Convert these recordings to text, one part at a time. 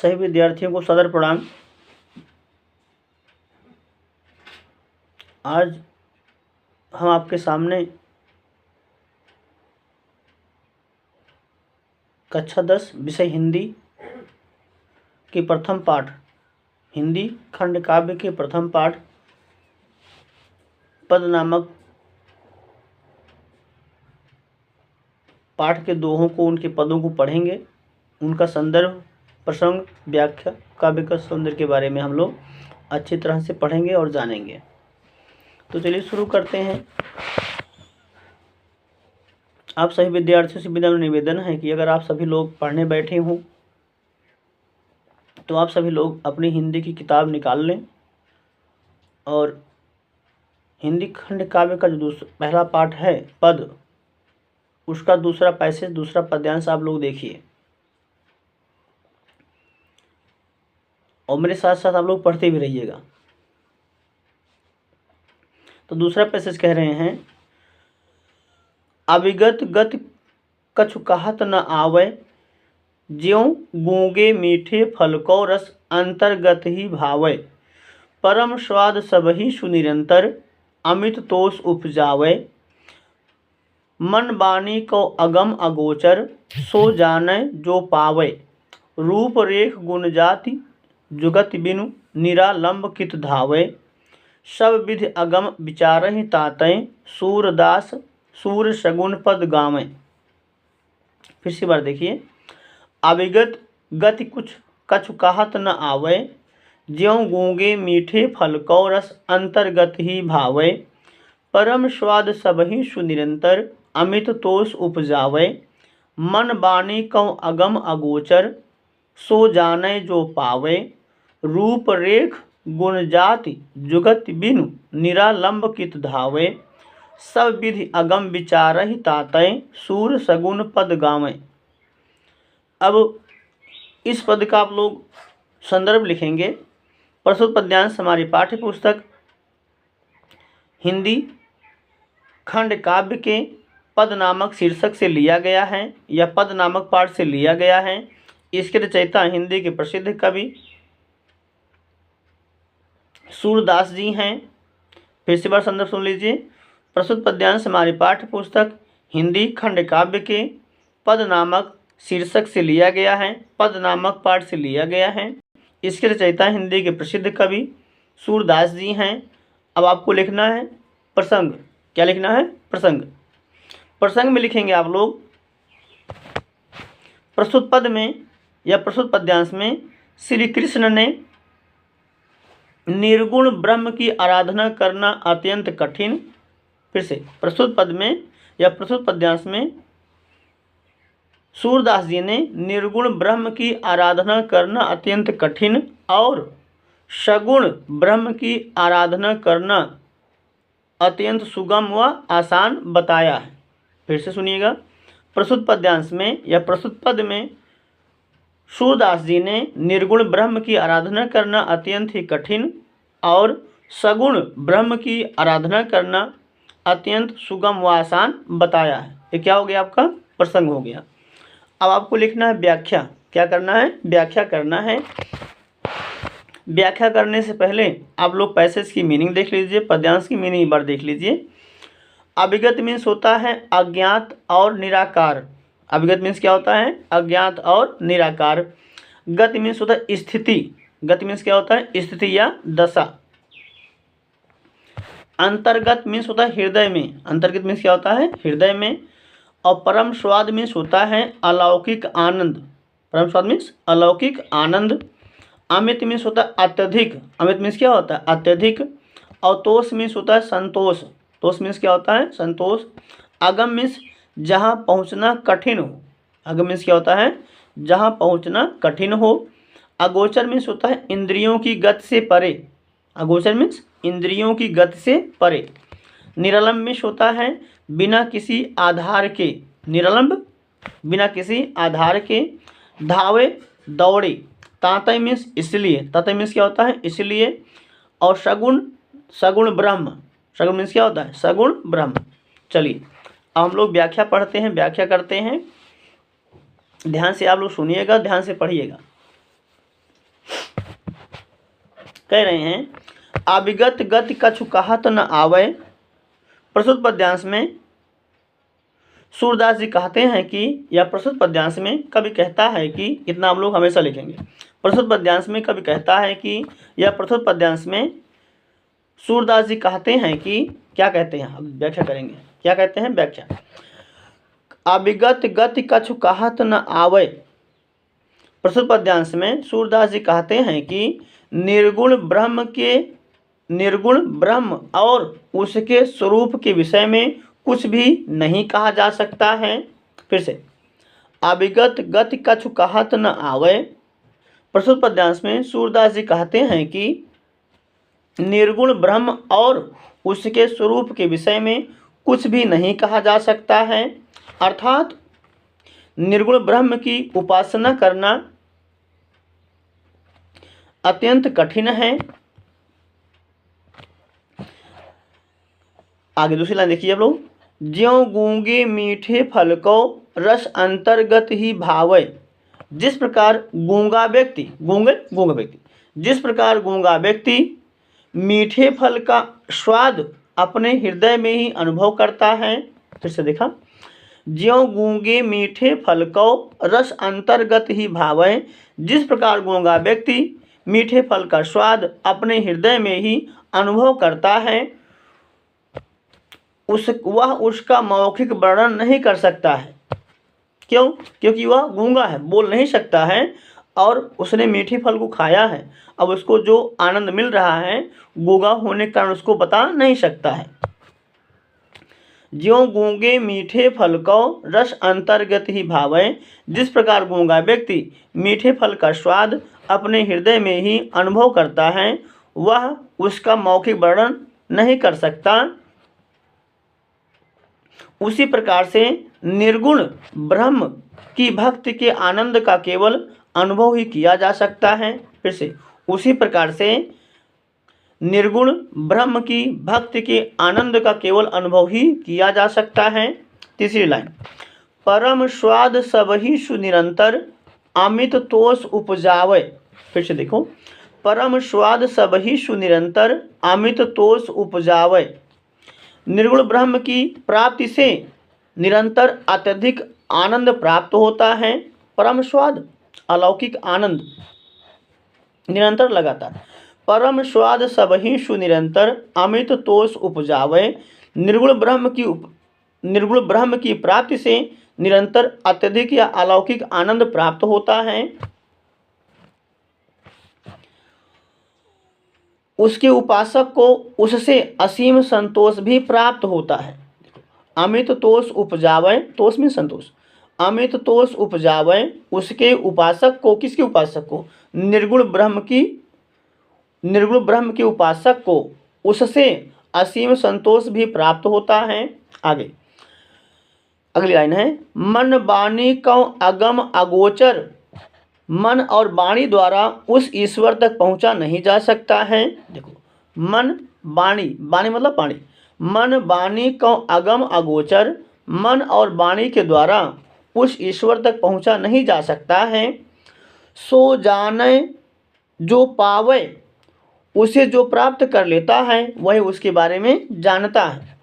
सभी विद्यार्थियों को सदर प्रणाम। आज हम आपके सामने कक्षा 10 विषय हिंदी के प्रथम पाठ, हिंदी खंड काव्य के प्रथम पाठ पद नामक पाठ के दोहों को, उनके पदों को पढ़ेंगे। उनका संदर्भ, प्रसंग, व्याख्या, काव्य का सौंदर्य के बारे में हम लोग अच्छी तरह से पढ़ेंगे और जानेंगे। तो चलिए शुरू करते हैं। आप सभी विद्यार्थियों से विनम्र निवेदन है कि अगर आप सभी लोग पढ़ने बैठे हों तो आप सभी लोग अपनी हिंदी की किताब निकाल लें और हिंदी खंड काव्य का जो पहला पाठ है पद, उसका दूसरा पैसेज, दूसरा पद्यांश आप लोग देखिए और मेरे साथ साथ आप लोग पढ़ते भी रहिएगा। तो दूसरा पैसेज कह रहे हैं, अविगत गत कछु कहत न आवे, ज्यों गूंगे मीठे फल को रस अंतर्गत ही भावे, परम स्वाद सबहि सुनिरंतर अमित तोष उपजावे, मन बानी को अगम अगोचर सो जाने जो पावे, रूप रेख गुण जाति जुगत बिनु निरालंब कित धावे, सब विधि अगम विचारहि तातय सूरदास सूर सगुन पद गावें। फिर से बार देखिए, अविगत गति कुछ कछु कहत न आवे, ज्यों गूंगे मीठे फल को रस अंतर्गत ही भावे, परम स्वाद सबहि सुनिरंतर अमित तोष उपजावे, मन बानी को अगम अगोचर सो जाने जो पावे, रूप रेख गुण जाति जुगत बिनु निरालंब कित धावे, सब विधि अगम विचारहि तातय सूर सगुन पद गावें। अब इस पद का आप लोग संदर्भ लिखेंगे। प्रस्तुत पद्यांश हमारी पाठ्य पुस्तक हिंदी खंड काव्य के पद नामक शीर्षक से लिया गया है या पद नामक पाठ से लिया गया है। इसके रचयिता हिंदी के प्रसिद्ध कवि सूरदास जी हैं। फिर से बार संदर्भ सुन लीजिए। प्रस्तुत पद्यांश हमारी पाठ्य पुस्तक हिंदी खंड काव्य के पद नामक शीर्षक से लिया गया है, पद नामक पाठ से लिया गया है। इसके रचयिता हिंदी के प्रसिद्ध कवि सूरदास जी हैं। अब आपको लिखना है प्रसंग। क्या लिखना है? प्रसंग। प्रसंग में लिखेंगे आप लोग, प्रस्तुत पद में या प्रस्तुत पद्यांश में श्री कृष्ण ने निर्गुण ब्रह्म की आराधना करना अत्यंत कठिन। फिर से, प्रस्तुत पद में या प्रस्तुत पद्यांश में सूरदास जी ने निर्गुण ब्रह्म की आराधना करना अत्यंत कठिन और सगुण ब्रह्म की आराधना करना अत्यंत सुगम व आसान बताया है। फिर से सुनिएगा, प्रस्तुत पद्यांश में या प्रस्तुत पद में सूरदास जी ने निर्गुण ब्रह्म की आराधना करना अत्यंत ही कठिन और सगुण ब्रह्म की आराधना करना अत्यंत सुगम व आसान बताया है। ये क्या हो गया? आपका प्रसंग हो गया। अब आपको लिखना है व्याख्या। क्या करना है? व्याख्या करना है। व्याख्या करने से पहले आप लोग पैसेज की मीनिंग देख लीजिए, पद्यांश की मीनिंग एक बार देख लीजिए। अविगत मीन्स होता है अज्ञात और निराकार। अविगत मीन्स क्या होता है? अज्ञात और निराकार। गत मीन्स होता है स्थिति। गत मीन्स क्या होता है? स्थिति या दशा। अंतर्गत मीन्स होता है हृदय में। अंतर्गत मीन्स क्या होता है? हृदय में। और परम स्वाद मीन्स होता है अलौकिक आनंद। परम स्वाद मीन्स अलौकिक आनंद। अमित मीन्स होता है अत्यधिक। अमित मीन्स क्या होता है? अत्यधिक। और तोष मीन्स होता है संतोष। तोष मीन्स क्या होता है? संतोष। अगम मीन्स जहाँ पहुँचना कठिन हो। अगम मीन्स क्या होता है? जहाँ पहुँचना कठिन हो। अगोचर मीन्स होता है इंद्रियों की गति से परे। अगोचर मीन्स इंद्रियों की गति से परे। निरालंब मीन्स होता है बिना किसी आधार के। निरालंब, बिना किसी आधार के। धावे, दौड़े। तातय मीन्स इसलिए। तातय मीन्स क्या होता है? इसलिए। और सगुण, सगुण ब्रह्म। सगुण मीन्स क्या होता है? सगुण ब्रह्म। चलिए अब हम लोग व्याख्या पढ़ते हैं, व्याख्या करते हैं। ध्यान से आप लोग सुनिएगा, ध्यान से पढ़िएगा। कह रहे हैं अविगत गति कछु कहत न आवे। प्रस्तुत पद्यांश में सूरदास जी कहते हैं कि, या प्रस्तुत पद्यांश में कवि कहता है कि, इतना हम लोग हमेशा लिखेंगे, प्रस्तुत पद्यांश में कवि कहता है कि, या प्रस्तुत पद्यांश में सूरदास जी कहते हैं कि, क्या कहते हैं, अब व्याख्या करेंगे, क्या कहते हैं, व्याख्या। अविगत गति कछु कहत न आवे। प्रस्तुत पद्यांश में सूरदास जी कहते हैं कि निर्गुण ब्रह्म और उसके स्वरूप के विषय में कुछ भी नहीं कहा जा सकता है। फिर से, अविगत गति कछु कहत न आवे। प्रस्तुत पद्यांश में सूरदास जी कहते हैं कि निर्गुण ब्रह्म और उसके स्वरूप के विषय में कुछ भी नहीं कहा जा सकता है, अर्थात निर्गुण ब्रह्म की उपासना करना अत्यंत कठिन है। आगे दूसरी लाइन देखिए आप लोग, ज्यों गूंगे मीठे फल को रस अंतर्गत ही भावे। जिस प्रकार गूंगा व्यक्ति जिस प्रकार गूंगा व्यक्ति मीठे फल का स्वाद अपने हृदय में ही अनुभव करता है। फिर से देखा, ज्यों गूंगे मीठे फल को रस अंतर्गत ही भावे। जिस प्रकार गूंगा व्यक्ति मीठे फल का स्वाद अपने हृदय में ही अनुभव करता है, वह उसका मौखिक वर्णन नहीं कर सकता है। क्यों? क्योंकि वह गूंगा है, बोल नहीं सकता है और उसने मीठे फल को खाया है। अब उसको जो आनंद मिल रहा है गूंगा होने के कारण उसको बता नहीं सकता है। ज्यों गूंगे मीठे फल को रस अंतर्गत ही भावे। जिस प्रकार गूंगा व्यक्ति मीठे फल का स्वाद अपने हृदय में ही अनुभव करता है, वह उसका मौखिक वर्णन नहीं कर सकता। उसी प्रकार से निर्गुण ब्रह्म की भक्ति के आनंद का केवल अनुभव ही किया जा सकता है। फिर से, उसी प्रकार से निर्गुण ब्रह्म की भक्ति के आनंद का केवल अनुभव ही किया जा सकता है। तीसरी लाइन, परम स्वाद सबहि सुनिरंतर अमित तोष उपजावे। फिर से देखो, परम स्वाद सबहि सुनिरंतर अमित तोष उपजावे। निर्गुण ब्रह्म की प्राप्ति से निरंतर अत्यधिक आनंद प्राप्त होता है। परम स्वाद, अलौकिक आनंद, निरंतर लगातार। परम स्वाद सबहि सुनिरंतर अमित तोष उपजावे। निर्गुण ब्रह्म की प्राप्ति से निरंतर अत्यधिक या अलौकिक आनंद प्राप्त होता है। उसके उपासक को उससे असीम संतोष भी प्राप्त होता है। अमित तोष उपजावे, तोष में संतोष, अमित तोष उपजावे। उसके उपासक को, किसके उपासक को? निर्गुण ब्रह्म के उपासक को उससे असीम संतोष भी प्राप्त होता है। आगे अगली लाइन है, मन वाणी कौ अगम अगोचर। मन और वाणी द्वारा उस ईश्वर तक पहुंचा नहीं जा सकता है। देखो, मन वाणी, वाणी मतलब वाणी, मन वाणी कौ अगम अगोचर। मन और वाणी के द्वारा उस ईश्वर तक पहुंचा नहीं जा सकता है। सो जाने जो पावे, उसे जो प्राप्त कर लेता है वही उसके बारे में जानता है।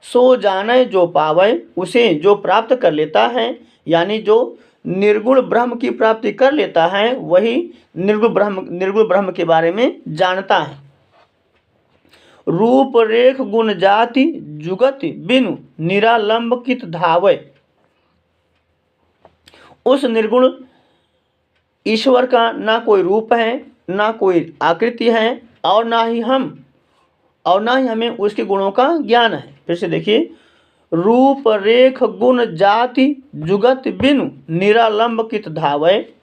सो जाने जो पावे, उसे जो प्राप्त कर लेता है, यानी जो निर्गुण ब्रह्म की प्राप्ति कर लेता है वही निर्गुण ब्रह्म के बारे में जानता है। रूप रेख गुण जाति जुगत बिनु निरालंब कित धावे। उस निर्गुण ईश्वर का ना कोई रूप है, ना कोई आकृति है, और ना ही हमें उसके गुणों का ज्ञान है। फिर से देखिए, रूप रेख गुण जाति जुगत बिनु निरालंब कित धावे।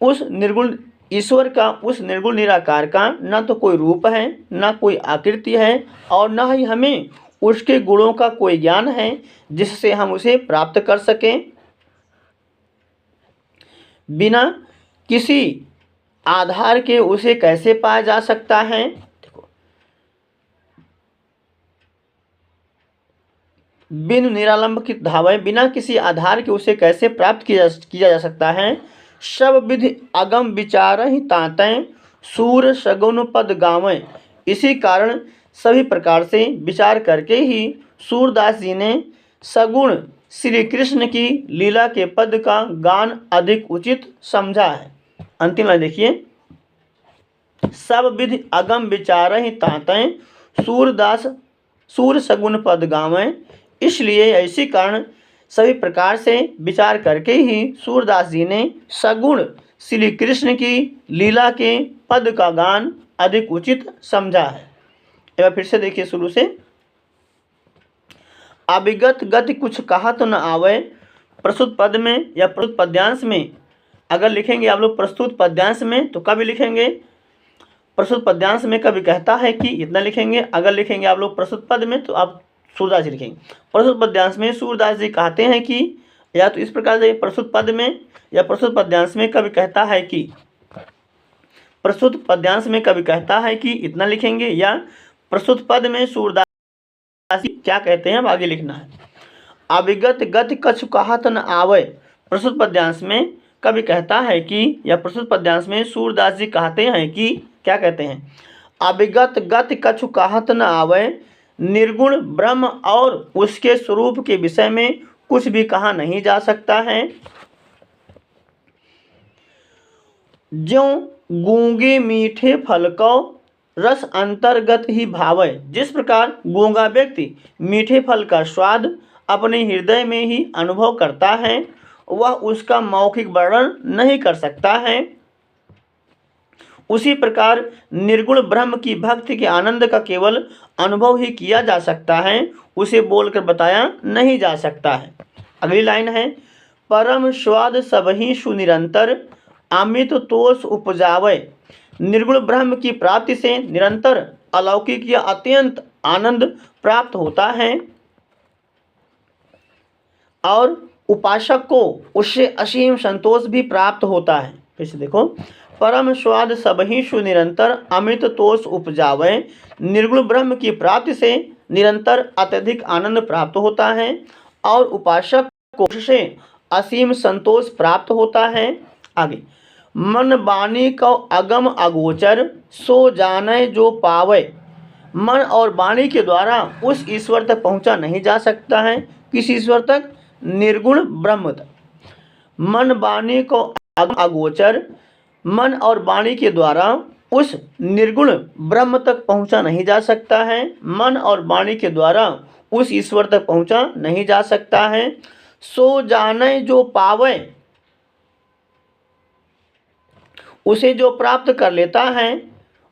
उस निर्गुण ईश्वर का, उस निर्गुण निराकार का न तो कोई रूप है, न कोई आकृति है, और न ही हमें उसके गुणों का कोई ज्ञान है जिससे हम उसे प्राप्त कर सकें। बिना किसी आधार के उसे कैसे पाया जा सकता है? देखो, बिन निरालंब की धावे, बिना किसी आधार के उसे कैसे प्राप्त किया जा सकता है। सब विधि अगम विचार ही तातें सूर सगुन पद गावें। इसी कारण सभी प्रकार से विचार करके ही सूरदास जी ने सगुण श्री कृष्ण की लीला के पद का गान अधिक उचित समझा है। अंतिम लाइन देखिए, सब विधि अगम विचारहि तातै सूरदास सूर सगुन पद गावें। इसलिए इसी कारण सभी प्रकार से विचार करके ही सूरदास जी ने सगुण श्री कृष्ण की लीला के पद का गान अधिक उचित समझा है। एक बार फिर से देखिए शुरू से, अविगत गति कुछ कहा तो न आवे। प्रस्तुत पद में या प्रस्तुत पद्यांश में अगर लिखेंगे आप लोग प्रस्तुत पद्यांश में तो कभी लिखेंगे, प्रस्तुत पद्यांश में कभी कहता है कि इतना लिखेंगे। अगर लिखेंगे आप लोग प्रस्तुत पद में तो आप सूरदास जी लिखेंगे। प्रस्तुत पद्यांश में सूरदास जी कहते हैं कि, या तो इस प्रकार से प्रस्तुत पद में या प्रस्तुत पद्यांश में कभी कहता है कि, प्रस्तुत पद्यांश में कभी कहता है कि इतना लिखेंगे, या प्रस्तुत पद में सूरदास जी क्या कहते हैं अब आगे लिखना है। अविगत गति कछु कहत न आवे। प्रस्तुत पद्यांश में कभी कहता है कि, या प्रस्तुत पद्यांश में सूरदास जी कहते हैं कि क्या कहते हैं, अविगत गति कछु कहत न आवे। निर्गुण ब्रह्म और उसके स्वरूप के विषय में कुछ भी कहा नहीं जा सकता है। ज्यों गूंगे मीठे फल को रस अंतर्गत ही भावे। जिस प्रकार गूंगा व्यक्ति मीठे फल का स्वाद अपने हृदय में ही अनुभव करता है, वह उसका मौखिक वर्णन नहीं कर सकता है, उसी प्रकार निर्गुण ब्रह्म की भक्ति के आनंद का केवल अनुभव ही किया जा सकता है, उसे बोलकर बताया नहीं जा सकता है। अगली लाइन है, परम स्वाद सबहि सुनिरंतर अमित तोष उपजावे। निर्गुण ब्रह्म की प्राप्ति से निरंतर अलौकिक या अत्यंत आनंद प्राप्त होता है और उपासक को उससे असीम संतोष भी प्राप्त होता है। फिर से देखो, परम स्वाद सबहि सुनिरंतर अमित तोष उपजावे। निर्गुण ब्रह्म की प्राप्ति से निरंतर अत्यधिक आनंद प्राप्त होता है और उपासक को उससे असीम संतोष प्राप्त होता है। आगे, मन वाणी को अगम अगोचर सो जाने जो पावे। मन और वाणी के द्वारा उस ईश्वर तक पहुंचा नहीं जा सकता है। किस ईश्वर तक? निर्गुण ब्रह्म तक। मन वाणी को अगम अगोचर, मन और वाणी के द्वारा उस निर्गुण ब्रह्म तक पहुंचा नहीं जा सकता है। मन और वाणी के द्वारा उस ईश्वर तक पहुंचा नहीं जा सकता है। सो जाने जो पावे, उसे जो प्राप्त कर लेता है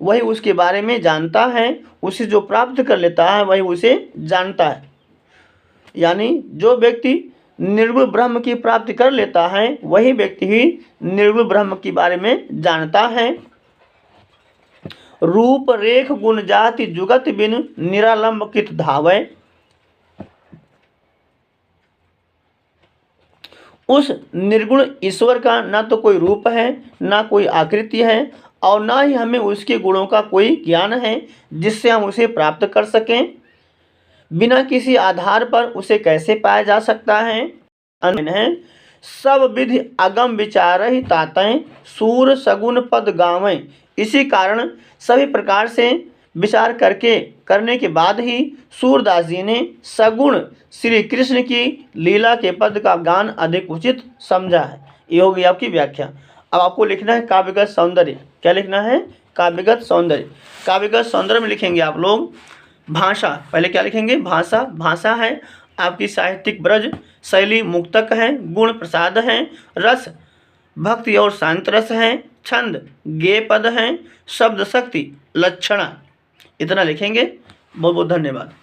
वही उसके बारे में जानता है। उसे जो प्राप्त कर लेता है वही उसे जानता है। यानी जो व्यक्ति निर्गुण ब्रह्म की प्राप्ति कर लेता है वही व्यक्ति ही निर्गुण ब्रह्म के बारे में जानता है। रूप रेख गुण जाति जुगत बिन निरालंब कित धावै। उस निर्गुण ईश्वर का ना तो कोई रूप है, ना कोई आकृति है, और ना ही हमें उसके गुणों का कोई ज्ञान है जिससे हम उसे प्राप्त कर सकें। बिना किसी आधार पर उसे कैसे पाया जा सकता है? है सब विधि अगम विचार ही तातै सूर सगुन पद गावें। इसी कारण सभी प्रकार से विचार करने के बाद ही सूरदास जी ने सगुण श्री कृष्ण की लीला के पद का गान अधिक उचित समझा है। ये होगी आपकी व्याख्या। अब आपको लिखना है काव्यगत सौंदर्य। क्या लिखना है? काव्यगत सौंदर्य। काव्यगत सौंदर्य में लिखेंगे आप लोग भाषा। पहले क्या लिखेंगे? भाषा। भाषा है आपकी साहित्यिक ब्रज, शैली मुक्तक है, गुण प्रसाद है, रस भक्ति और शांत रस है, छंद गेय पद है, शब्द शक्ति लक्षणा। इतना लिखेंगे। बहुत बहुत धन्यवाद।